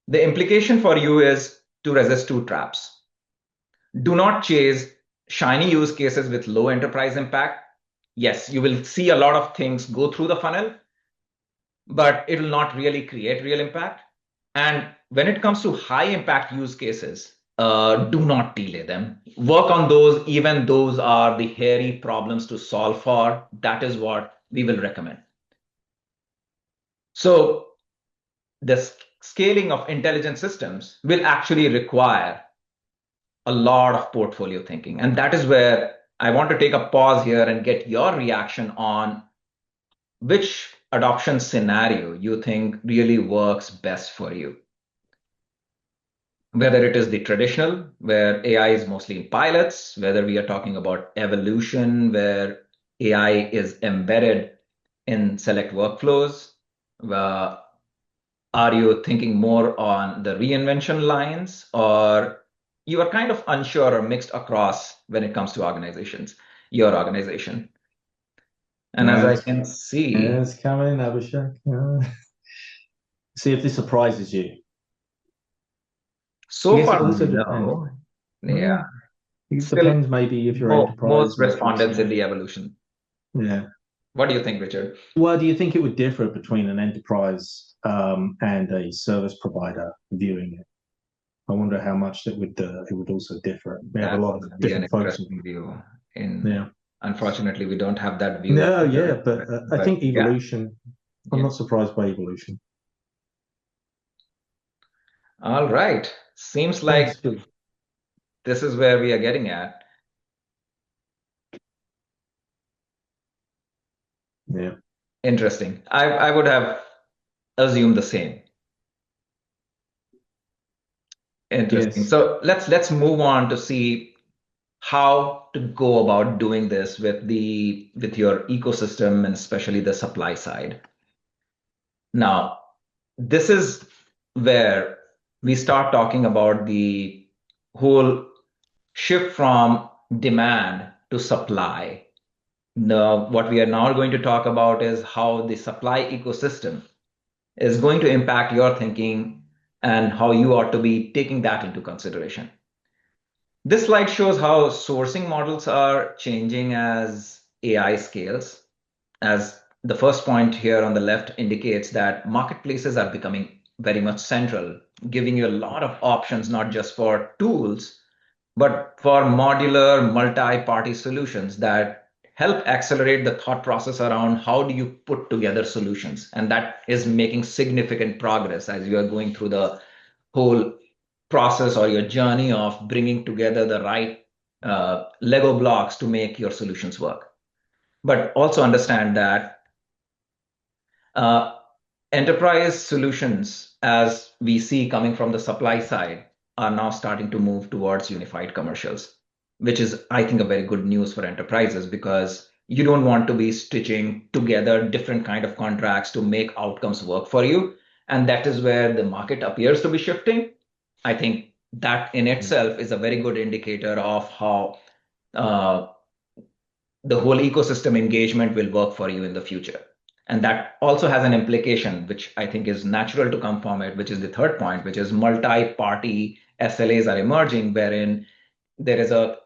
Speaker 2: The implication for you is to resist two traps. Do not chase shiny use cases with low enterprise impact. Yes, you will see a lot of things go through the funnel, but it will not really create real impact. And when it comes to high impact use cases, do not delay them. Work on those, even those are the hairy problems to solve for. That is what we will recommend. So the scaling of intelligent systems will actually require a lot of portfolio thinking. And that is where I want to take a pause here and get your reaction on which adoption scenario you think really works best for you? Whether it is the traditional, where AI is mostly in pilots, whether we are talking about evolution, where AI is embedded in select workflows, uh, are you thinking more on the reinvention lines, or you are kind of unsure or mixed across when it comes to organizations, your organization? And as I
Speaker 1: Yes,
Speaker 2: can see,
Speaker 1: yes, come in, Abhishek. See if this surprises you. I
Speaker 2: so
Speaker 1: guess it
Speaker 2: far,
Speaker 1: also depends.
Speaker 2: no. Yeah,
Speaker 1: Well, it
Speaker 2: still
Speaker 1: depends maybe if you're enterprise
Speaker 2: most
Speaker 1: and if you're
Speaker 2: respondents in
Speaker 1: small.
Speaker 2: the evolution.
Speaker 1: Yeah.
Speaker 2: What do you think, Richard?
Speaker 1: Well, do you think it would differ between an enterprise and a service provider viewing it? I wonder how much it would also differ. We have a
Speaker 2: That
Speaker 1: lot of
Speaker 2: would be an
Speaker 1: different folks.
Speaker 2: interesting view. In
Speaker 1: Yeah.
Speaker 2: Unfortunately, we don't have that view
Speaker 1: No, yeah,
Speaker 2: either.
Speaker 1: but I
Speaker 2: But
Speaker 1: think
Speaker 2: yeah,
Speaker 1: evolution. I'm
Speaker 2: yeah.
Speaker 1: not surprised by evolution.
Speaker 2: All right. Seems like
Speaker 1: That's good.
Speaker 2: this is where we are getting at.
Speaker 1: Yeah.
Speaker 2: Interesting. I would have assumed the same. Interesting.
Speaker 1: Yes.
Speaker 2: So let's move on to see how to go about doing this with your ecosystem and especially the supply side. Now, this is where we start talking about the whole shift from demand to supply. What we are now going to talk about is how the supply ecosystem is going to impact your thinking and how you ought to be taking that into consideration. This slide shows how sourcing models are changing as AI scales. As the first point here on the left indicates that marketplaces are becoming very much central, giving you a lot of options, not just for tools, but for modular multi-party solutions that help accelerate the thought process around how do you put together solutions. And that is making significant progress as you are going through the whole process or your journey of bringing together the right Lego blocks to make your solutions work. But also understand that uh, enterprise solutions, as we see coming from the supply side, are now starting to move towards unified commercials, which is, I think, a very good news for enterprises because you don't want to be stitching together different kind of contracts to make outcomes work for you. And that is where the market appears to be shifting. I think that in itself is a very good indicator of how uh, the whole ecosystem engagement will work for you in the future. And that also has an implication, which I think is natural to come from it, which is the third point, which is multi-party SLAs are emerging, wherein there is a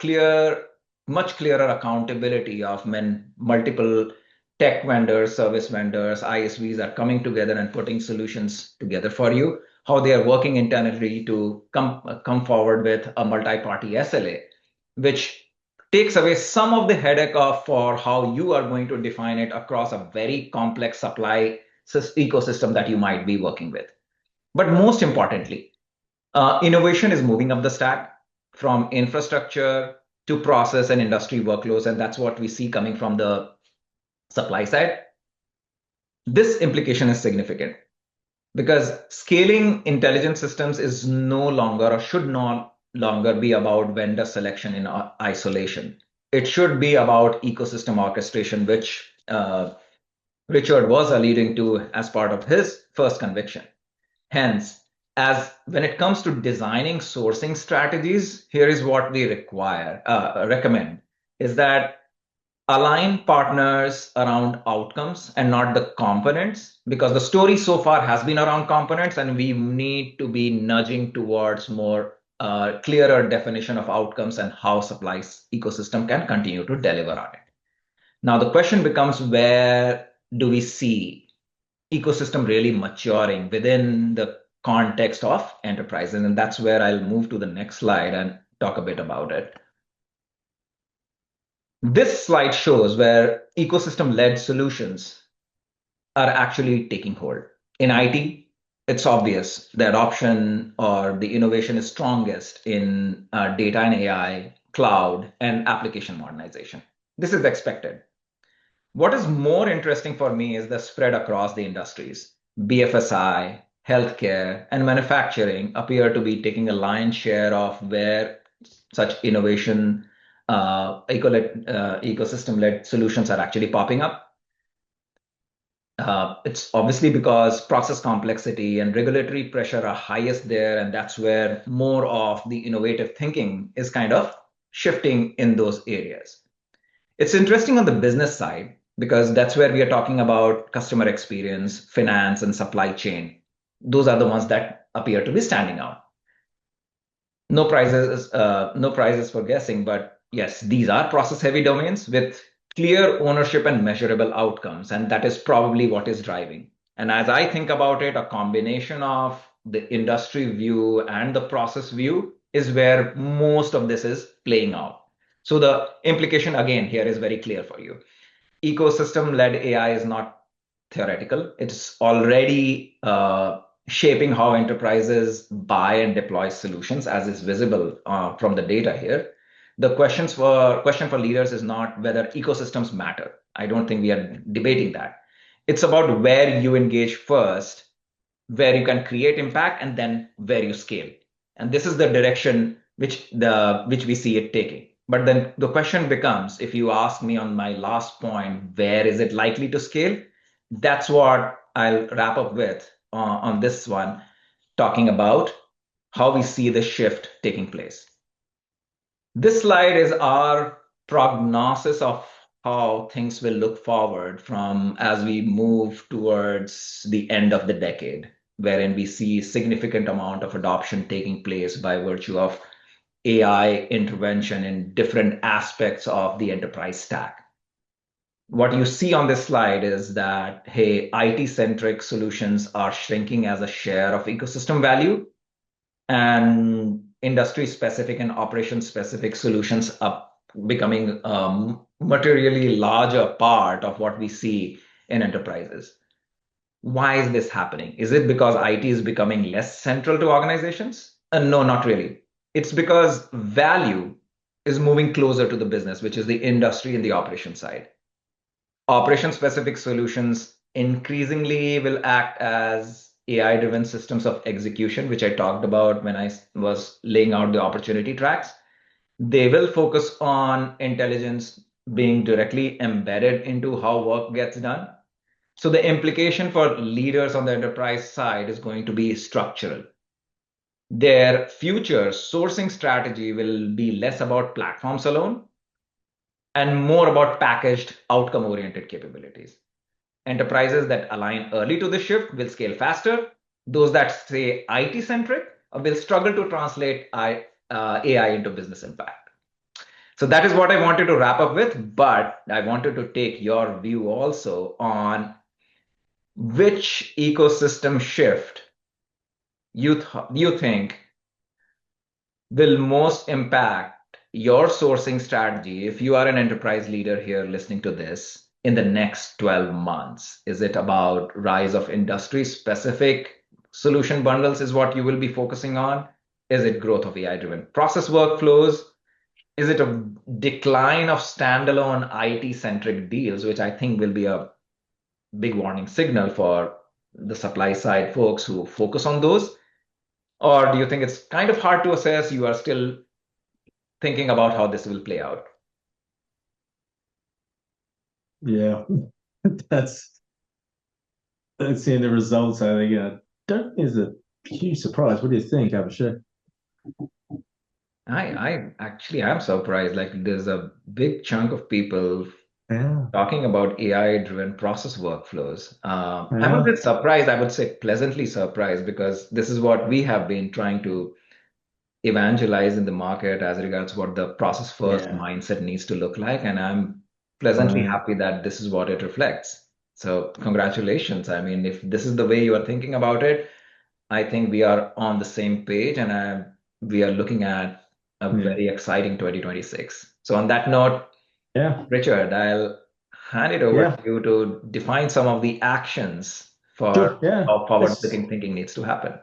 Speaker 2: much clearer accountability of when multiple tech vendors, service vendors, ISVs are coming together and putting solutions together for you, how they are working internally to come forward with a multi-party SLA, which takes away some of the headache of for how you are going to define it across a very complex supply ecosystem that you might be working with. But most importantly, innovation is moving up the stack from infrastructure to process and industry workloads, and that's what we see coming from the supply side. This implication is significant because scaling intelligent systems is no longer or should not longer be about vendor selection in isolation. It should be about ecosystem orchestration, which Richard was alluding to as part of his first conviction. Hence, as when it comes to designing sourcing strategies, here is what we recommend is that align partners around outcomes and not the components, because the story so far has been around components, and we need to be nudging towards more clearer definition of outcomes and how supplies ecosystem can continue to deliver on it. Now, the question becomes where do we see ecosystem really maturing within the context of enterprises? And that's where I'll move to the next slide and talk a bit about it. This slide shows where ecosystem-led solutions are actually taking hold. In IT, it's obvious the adoption or the innovation is strongest in data and AI, cloud, and application modernization. This is expected. What is more interesting for me is the spread across the industries. BFSI, healthcare, and manufacturing appear to be taking a lion's share of where such innovation, ecosystem-led solutions are actually popping up. It's obviously because process complexity and regulatory pressure are highest there, and that's where more of the innovative thinking is kind of shifting in those areas. It's interesting on the business side because that's where we are talking about customer experience, finance, and supply chain. Those are the ones that appear to be standing out. No prizes for guessing, but yes, these are process-heavy domains with clear ownership and measurable outcomes, and that is probably what is driving. And as I think about it, a combination of the industry view and the process view is where most of this is playing out. So the implication again here is very clear for you. Ecosystem-led AI is not theoretical. It's already shaping how enterprises buy and deploy solutions, as is visible from the data here. The question for leaders is not whether ecosystems matter. I don't think we are debating that. It's about where you engage first, where you can create impact, and then where you scale. And this is the direction which we see it taking. But then the question becomes, if you ask me on my last point, where is it likely to scale? That's what I'll wrap up with on this one, talking about how we see the shift taking place. This slide is our prognosis of how things will look forward from as we move towards the end of the decade, wherein we see significant amount of adoption taking place by virtue of AI intervention in different aspects of the enterprise stack. What you see on this slide is that, hey, IT-centric solutions are shrinking as a share of ecosystem value, and industry-specific and operation-specific solutions are becoming a materially larger part of what we see in enterprises. Why is this happening? Is it because IT is becoming less central to organizations? No, not really. It's because value is moving closer to the business, which is the industry and the operation side. Operation-specific solutions increasingly will act as AI-driven systems of execution, which I talked about when I was laying out the opportunity tracks. They will focus on intelligence being directly embedded into how work gets done. So the implication for leaders on the enterprise side is going to be structural. Their future sourcing strategy will be less about platforms alone and more about packaged outcome-oriented capabilities. Enterprises that align early to the shift will scale faster. Those that stay IT-centric will struggle to translate AI into business impact. So that is what I wanted to wrap up with, but I wanted to take your view also on which ecosystem shift you think will most impact your sourcing strategy if you are an enterprise leader here listening to this in the next 12 months? Is it about rise of industry-specific solution bundles is what you will be focusing on? Is it growth of AI-driven process workflows? Is it a decline of standalone IT-centric deals, which I think will be a big warning signal for the supply side folks who focus on those? Or do you think it's kind of hard to assess? You are still thinking about how this will play out?
Speaker 1: Yeah, that's seeing the results. I think don't think it's a huge surprise. What do you think, Abhishek?
Speaker 2: I actually am surprised. Like there's a big chunk of people
Speaker 1: Yeah,
Speaker 2: talking about AI-driven process workflows. I'm a
Speaker 1: yeah,
Speaker 2: bit surprised. I would say pleasantly surprised because this is what we have been trying to evangelize in the market as regards what the process first
Speaker 1: yeah.
Speaker 2: mindset needs to look like. And I'm pleasantly
Speaker 1: Right.
Speaker 2: happy that this is what it reflects. So congratulations. I mean, if this is the way you are thinking about it, I think we are on the same page and we are looking at a
Speaker 1: Yeah,
Speaker 2: very exciting 2026. So on that note,
Speaker 1: yeah,
Speaker 2: Richard, I'll hand it over to
Speaker 1: yeah.
Speaker 2: you to define some of the actions for
Speaker 1: Sure. Yeah.
Speaker 2: how
Speaker 1: Let's.
Speaker 2: forward-looking thinking needs to happen.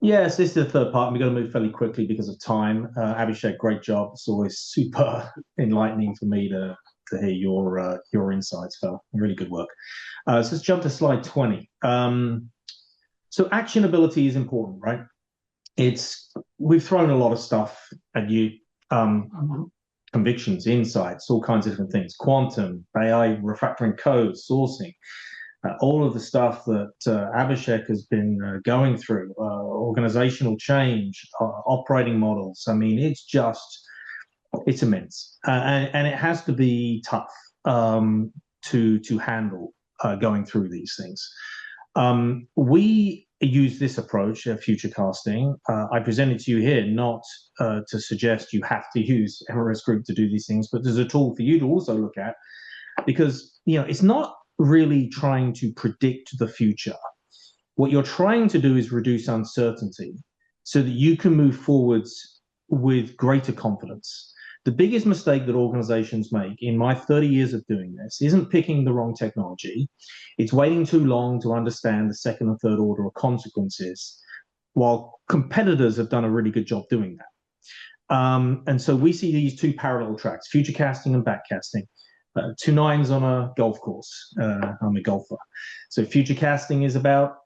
Speaker 1: Yes, this is the third part. We've got to move fairly quickly because of time. Abhishek, great job. It's always super enlightening for me to hear your insights, Phil. Really good work. So let's jump to slide 20. So actionability is important, right? We've thrown a lot of stuff at you, convictions, insights, all kinds of different things, quantum, AI, refactoring code, sourcing, all of the stuff that Abhishek has been going through, organizational change, operating models. I mean, it's immense, and it has to be tough to handle going through these things. We use this approach, future casting. I presented to you here not to suggest you have to use MRS Group to do these things, but there's a tool for you to also look at, because it's not really trying to predict the future. What you're trying to do is reduce uncertainty so that you can move forwards with greater confidence. The biggest mistake that organizations make in my 30 years of doing this isn't picking the wrong technology. It's waiting too long to understand the second and third order of consequences, while competitors have done a really good job doing that. And so we see these two parallel tracks, future casting and backcasting. Two nines on a golf course. I'm a golfer. So future casting is about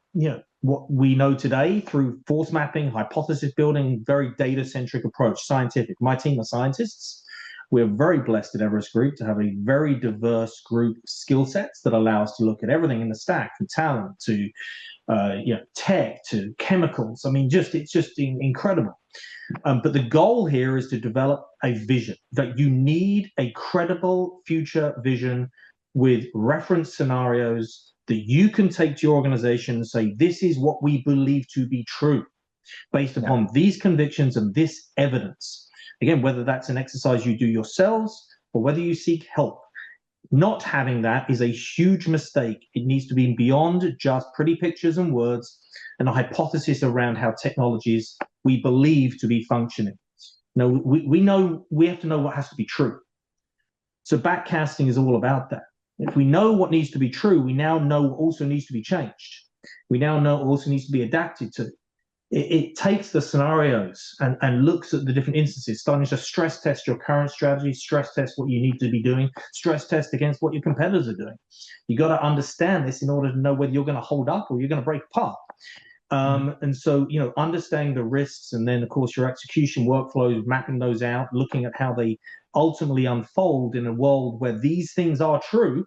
Speaker 1: what we know today through force mapping, hypothesis building, very data-centric approach, scientific. My team are scientists. We're very blessed at Everest Group to have a very diverse group of skill sets that allow us to look at everything in the stack, from talent to tech to chemicals. I mean, it's just incredible. But the goal here is to develop a vision, that you need a credible future vision with reference scenarios that you can take to your organization and say, this is what we believe to be true based upon these convictions and this evidence. Again, whether that's an exercise you do yourselves or whether you seek help. Not having that is a huge mistake. It needs to be beyond just pretty pictures and words and a hypothesis around how technologies we believe to be functioning. No, we know we have to know what has to be true. So backcasting is all about that. If we know what needs to be true, we now know what also needs to be changed. We now know what also needs to be adapted to. It takes the scenarios and looks at the different instances, starting to stress test your current strategy, stress test what you need to be doing, stress test against what your competitors are doing. You got to understand this in order to know whether you're going to hold up or you're going to break apart. And so, understanding the risks, and then, of course, your execution workflows, mapping those out, looking at how they ultimately unfold in a world where these things are true,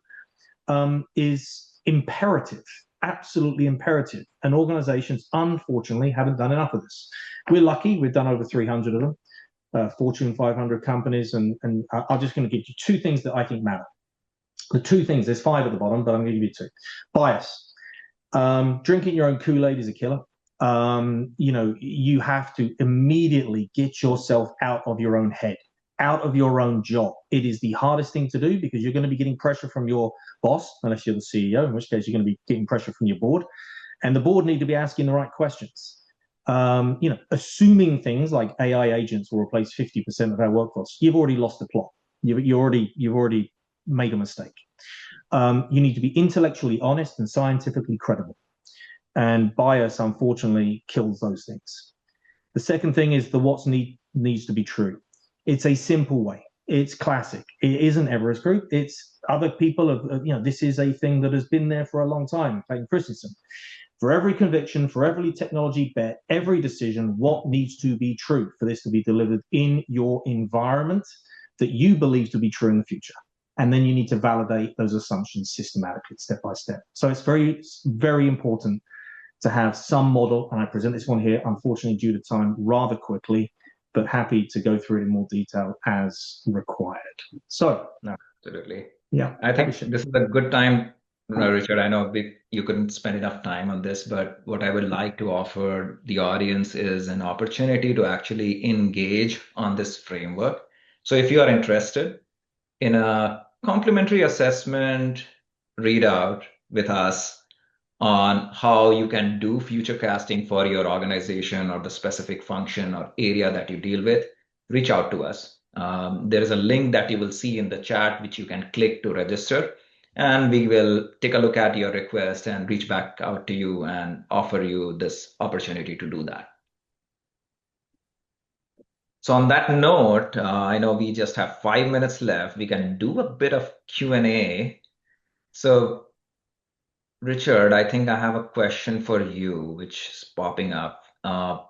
Speaker 1: is imperative. Absolutely imperative. And organizations, unfortunately, haven't done enough of this. We're lucky. We've done over 300 of them, Fortune 500 companies. And I'm just going to give you two things that I think matter. The two things, there's five at the bottom, but I'm going to give you two. Bias. Drinking your own Kool-Aid is a killer. You have to immediately get yourself out of your own head, out of your own job. It is the hardest thing to do because you're going to be getting pressure from your boss, unless you're the CEO, in which case you're going to be getting pressure from your board. And the board need to be asking the right questions. Assuming things like AI agents will replace 50% of our workforce, you've already lost the plot. You've already made a mistake. You need to be intellectually honest and scientifically credible. And bias, unfortunately, kills those things. The second thing is the what needs to be true. It's a simple way. It's classic. It isn't Everest Group. It's other people. This is a thing that has been there for a long time. Clayton Christensen. For every conviction, for every technology bet, every decision, what needs to be true for this to be delivered in your environment that you believe to be true in the future. And then you need to validate those assumptions systematically, step by step. So it's very, very important to have some model. And I present this one here, unfortunately, due to time, rather quickly, but happy to go through it in more detail as required. So,
Speaker 2: no, absolutely.
Speaker 1: Yeah.
Speaker 2: I think this is a good time, Richard. I know you couldn't spend enough time on this, but what I would like to offer the audience is an opportunity to actually engage on this framework. So if you are interested in a complimentary assessment readout with us on how you can do future casting for your organization or the specific function or area that you deal with, reach out to us. There is a link that you will see in the chat, which you can click to register, and we will take a look at your request and reach back out to you and offer you this opportunity to do that. So on that note, I know we just have 5 minutes left. We can do a bit of Q&A. So Richard, I think I have a question for you, which is popping up.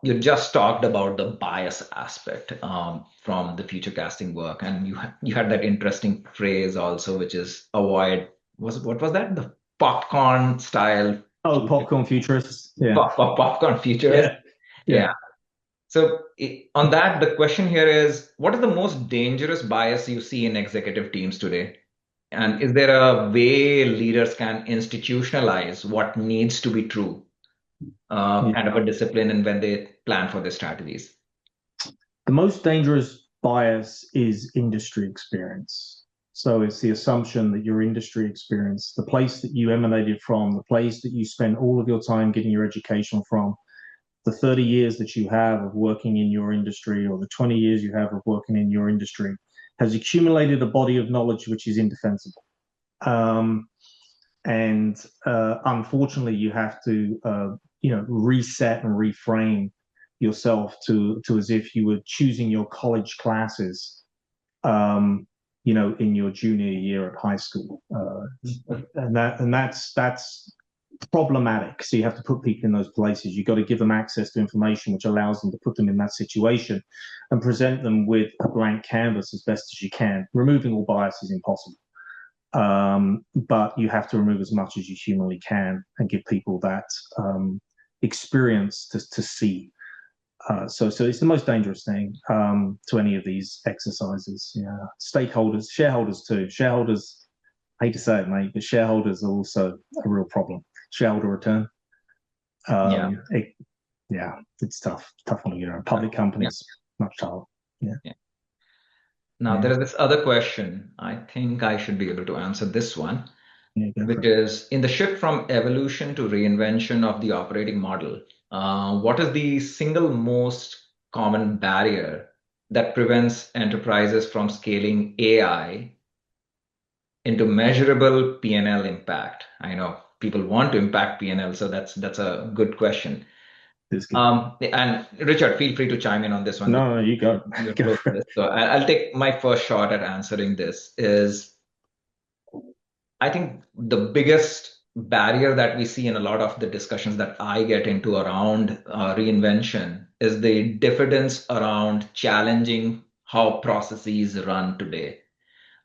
Speaker 2: You just talked about the bias aspect from the future casting work, and you had that interesting phrase also, which is avoid. What was that? The popcorn style
Speaker 1: Oh,
Speaker 2: future,
Speaker 1: popcorn futurists. Yeah.
Speaker 2: popcorn futurist.
Speaker 1: Yeah.
Speaker 2: Yeah.
Speaker 1: Yeah.
Speaker 2: So on that, the question here is, what is the most dangerous bias you see in executive teams today? And is there a way leaders can institutionalize what needs to be true,
Speaker 1: Yeah.
Speaker 2: kind of a discipline and when they plan for their strategies?
Speaker 1: The most dangerous bias is industry experience. So it's the assumption that your industry experience, the place that you emanated from, the place that you spent all of your time getting your education from, the 30 years that you have of working in your industry or the 20 years you have of working in your industry has accumulated a body of knowledge which is indefensible. And unfortunately, you have to, reset and reframe yourself to as if you were choosing your college classes, in your junior year at high school, and that's problematic. So you have to put people in those places. You've got to give them access to information which allows them to put them in that situation and present them with a blank canvas as best as you can. Removing all bias is impossible. But you have to remove as much as you humanly can and give people that experience to see. So it's the most dangerous thing to any of these exercises. Yeah, stakeholders, shareholders too. Shareholders, I hate to say it, mate, but shareholders are also a real problem. Shareholder return.
Speaker 2: Yeah.
Speaker 1: It, yeah, it's tough on public
Speaker 2: Yeah.
Speaker 1: companies, much tougher. Yeah,
Speaker 2: Yeah. Now,
Speaker 1: yeah,
Speaker 2: there is this other question. I think I should be able to answer this one,
Speaker 1: yeah. Go for
Speaker 2: which
Speaker 1: it.
Speaker 2: is in the shift from evolution to reinvention of the operating model, what is the single most common barrier that prevents enterprises from scaling AI into measurable P&L impact? I know people want to impact P&L, so that's a good question.
Speaker 1: It's good.
Speaker 2: And Richard, feel free to chime in on this one
Speaker 1: No,
Speaker 2: because
Speaker 1: no, you go.
Speaker 2: you're
Speaker 1: Go
Speaker 2: close
Speaker 1: for
Speaker 2: to
Speaker 1: it.
Speaker 2: this. So I'll take my first shot at answering this. Is I think the biggest barrier that we see in a lot of the discussions that I get into around reinvention is the diffidence around challenging how processes run today.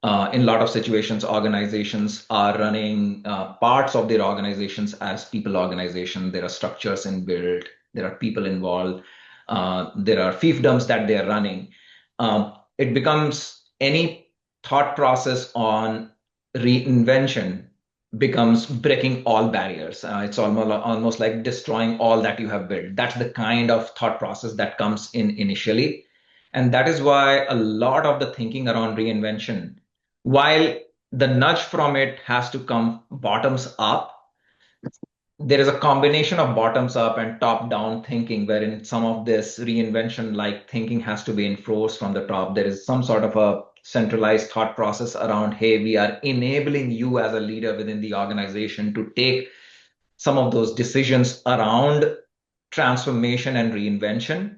Speaker 2: In a lot of situations, organizations are running parts of their organizations as people organization. There are structures inbuilt, there are people involved, there are fiefdoms that they are running. It becomes any thought process on reinvention becomes breaking all barriers. It's almost like destroying all that you have built. That's the kind of thought process that comes in initially. And that is why a lot of the thinking around reinvention, while the nudge from it has to come bottoms up, there is a combination of bottoms up and top down thinking, wherein some of this reinvention like thinking has to be enforced from the top. There is some sort of a centralized thought process around, hey, we are enabling you as a leader within the organization to take some of those decisions around transformation and reinvention,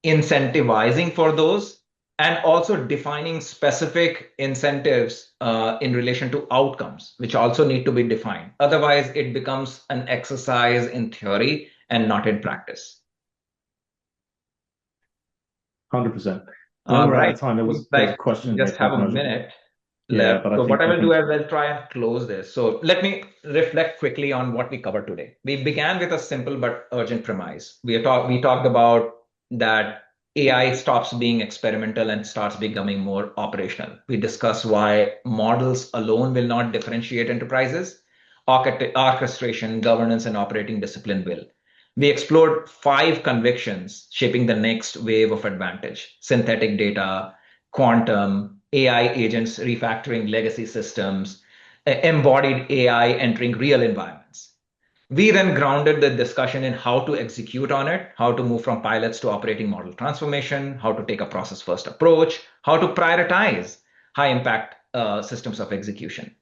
Speaker 2: incentivizing for those, and also defining specific incentives in relation to outcomes, which also need to be defined. Otherwise, it becomes an exercise in theory and not in practice.
Speaker 1: 100%. I think
Speaker 2: All
Speaker 1: we're out
Speaker 2: right.
Speaker 1: of time. There
Speaker 2: Seems
Speaker 1: was a
Speaker 2: like we
Speaker 1: question here
Speaker 2: just have
Speaker 1: quite
Speaker 2: a
Speaker 1: notable.
Speaker 2: minute
Speaker 1: Yeah,
Speaker 2: left.
Speaker 1: but I
Speaker 2: So what
Speaker 1: think
Speaker 2: I
Speaker 1: I
Speaker 2: will do
Speaker 1: think
Speaker 2: is I'll try and close this. So let me reflect quickly on what we covered today. We began with a simple but urgent premise. We talked about that AI stops being experimental and starts becoming more operational. We discussed why models alone will not differentiate enterprises. Orchestration, governance, and operating discipline will. We explored 5 convictions shaping the next wave of advantage: synthetic data, quantum, AI agents refactoring legacy systems, embodied AI entering real environments. We then grounded the discussion in how to execute on it, how to move from pilots to operating model transformation, how to take a process first approach, how to prioritize high impact systems of execution.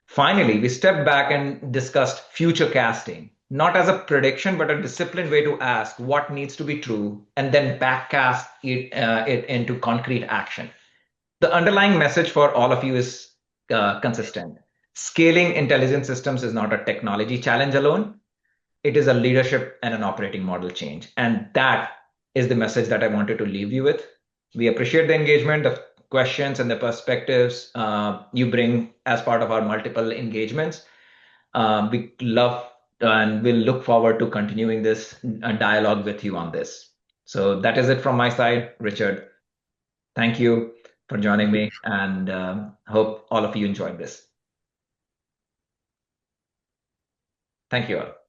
Speaker 2: Finally, we stepped back and discussed future casting, not as a prediction, but a disciplined way to ask what needs to be true and then backcast it into concrete action. The underlying message for all of you is consistent. Scaling intelligent systems is not a technology challenge alone. It is a leadership and an operating model change. And that is the message that I wanted to leave you with. We appreciate the engagement, the questions, and the perspectives you bring as part of our multiple engagements. We love and we'll look forward to continuing this dialogue with you on this. So that is it from my side, Richard. Thank you for joining me, and hope all of you enjoyed this. Thank you all.